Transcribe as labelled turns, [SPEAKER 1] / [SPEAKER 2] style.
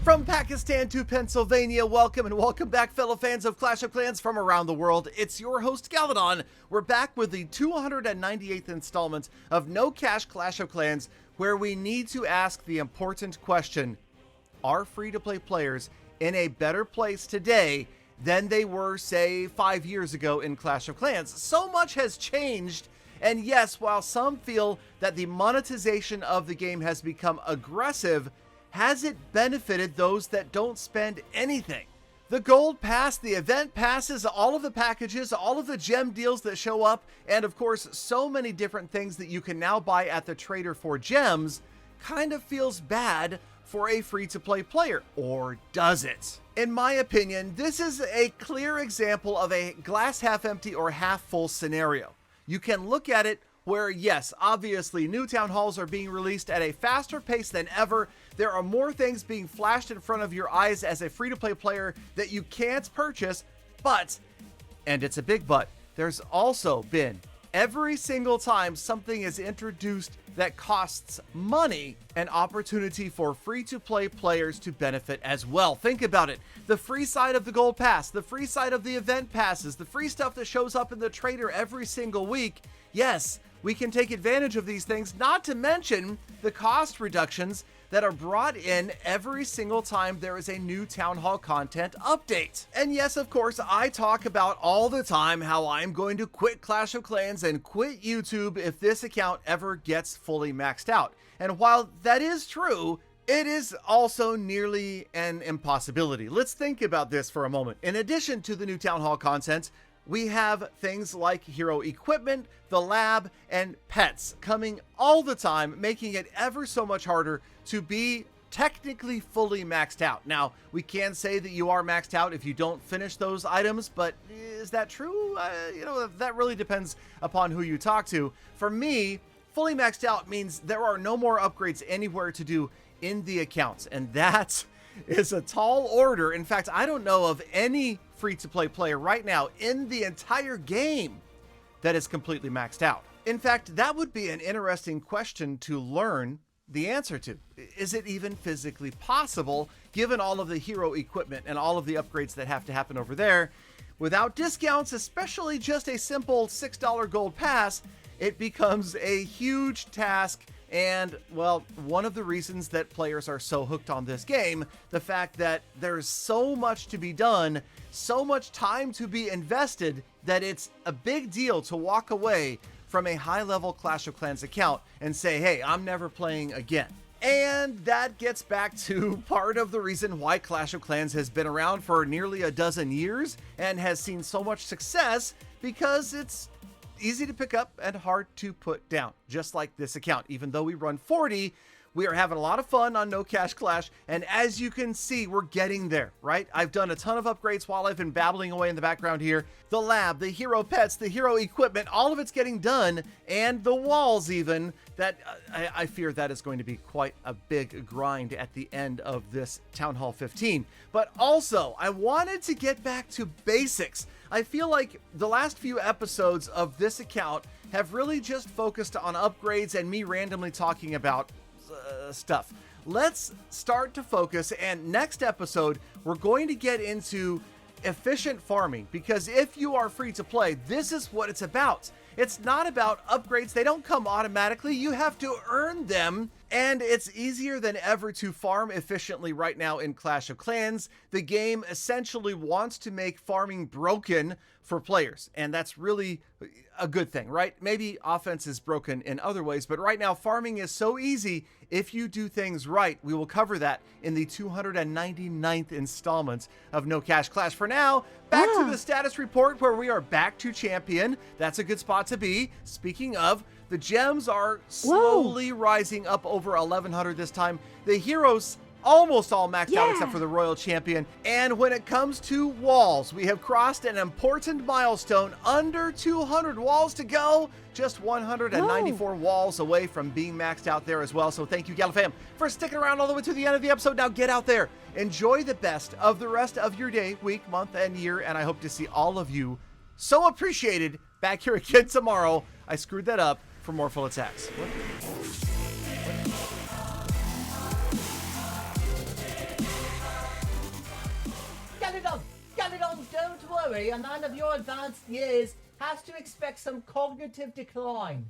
[SPEAKER 1] From Pakistan to Pennsylvania, welcome and welcome back, fellow fans of Clash of Clans from around the world. It's your host, Galadon. We're back with the 298th installment of No Cash Clash of Clans, where we need to ask the important question: are free-to-play players in a better place today than they were, say, 5 years ago in Clash of Clans? So much has changed, and yes, while some feel that the monetization of the game has become aggressive, has it benefited those that don't spend anything? The gold pass, the event passes, all of the packages, all of the gem deals that show up, and of course, so many different things that you can now buy at the trader for gems, kind of feels bad for a free-to-play player, or does it? In my opinion, this is a clear example of a glass half empty or half full scenario. You can look at it where, yes, obviously new town halls are being released at a faster pace than ever. There are more things being flashed in front of your eyes as a free-to-play player that you can't purchase, but, and it's a big but, there's also been, every single time something is introduced that costs money, an opportunity for free-to-play players to benefit as well. Think about it. The free side of the gold pass, the free side of the event passes, the free stuff that shows up in the trader every single week. Yes, we can take advantage of these things, not to mention the cost reductions that are brought in every single time there is a new Town Hall content update. And yes, of course, I talk about all the time how I'm going to quit Clash of Clans and quit YouTube if this account ever gets fully maxed out. And while that is true, it is also nearly an impossibility. Let's think about this for a moment. In addition to the new Town Hall content, we have things like hero equipment, the lab, and pets coming all the time, making it ever so much harder to be technically fully maxed out. Now, we can say that you are maxed out if you don't finish those items, but is that true? That really depends upon who you talk to. For me, fully maxed out means there are no more upgrades anywhere to do in the accounts, and that is a tall order. In fact, I don't know of any free-to-play player right now in the entire game that is completely maxed out. In fact, that would be an interesting question to learn the answer to. Is it even physically possible, given all of the hero equipment and all of the upgrades that have to happen over there? Without discounts, especially just a simple $6 gold pass, it becomes a huge task. And, well, one of the reasons that players are so hooked on this game, the fact that there's so much to be done, so much time to be invested, that it's a big deal to walk away from a high-level Clash of Clans account and say, hey, I'm never playing again. And that gets back to part of the reason why Clash of Clans has been around for nearly a dozen years and has seen so much success, because it's easy to pick up and hard to put down, just like this account. Even though we run 40, we are having a lot of fun on No Cash Clash, and as you can see, we're getting there, right? I've done a ton of upgrades while I've been babbling away in the background here. The lab, the hero pets, the hero equipment, all of it's getting done, and the walls even, that I fear that is going to be quite a big grind at the end of this Town Hall 15. But also, I wanted to get back to basics. I feel like the last few episodes of this account have really just focused on upgrades and me randomly talking about stuff. Let's start to focus, and next episode, we're going to get into efficient farming, because if you are free to play, this is what it's about. It's not about upgrades. They don't come automatically. You have to earn them. And it's easier than ever to farm efficiently right now in Clash of Clans. The game essentially wants to make farming broken for players, and that's really a good thing, right? Maybe offense is broken in other ways, but right now farming is so easy if you do things right. We will cover that in the 299th installment of No Cash Clash. For now, back to the status report, where we are back to champion. That's a good spot to be. Speaking of, the gems are slowly rising up over 1,100 this time. The heroes almost all maxed out except for the Royal Champion. And when it comes to walls, we have crossed an important milestone. Under 200 walls to go. Just 194 walls away from being maxed out there as well. So thank you, Galafam, for sticking around all the way to the end of the episode. Now get out there. Enjoy the best of the rest of your day, week, month, and year. And I hope to see all of you so appreciated back here again tomorrow. I screwed that up for more full attacks. What?
[SPEAKER 2] Galadon, don't worry. A man of your advanced years has to expect some cognitive decline.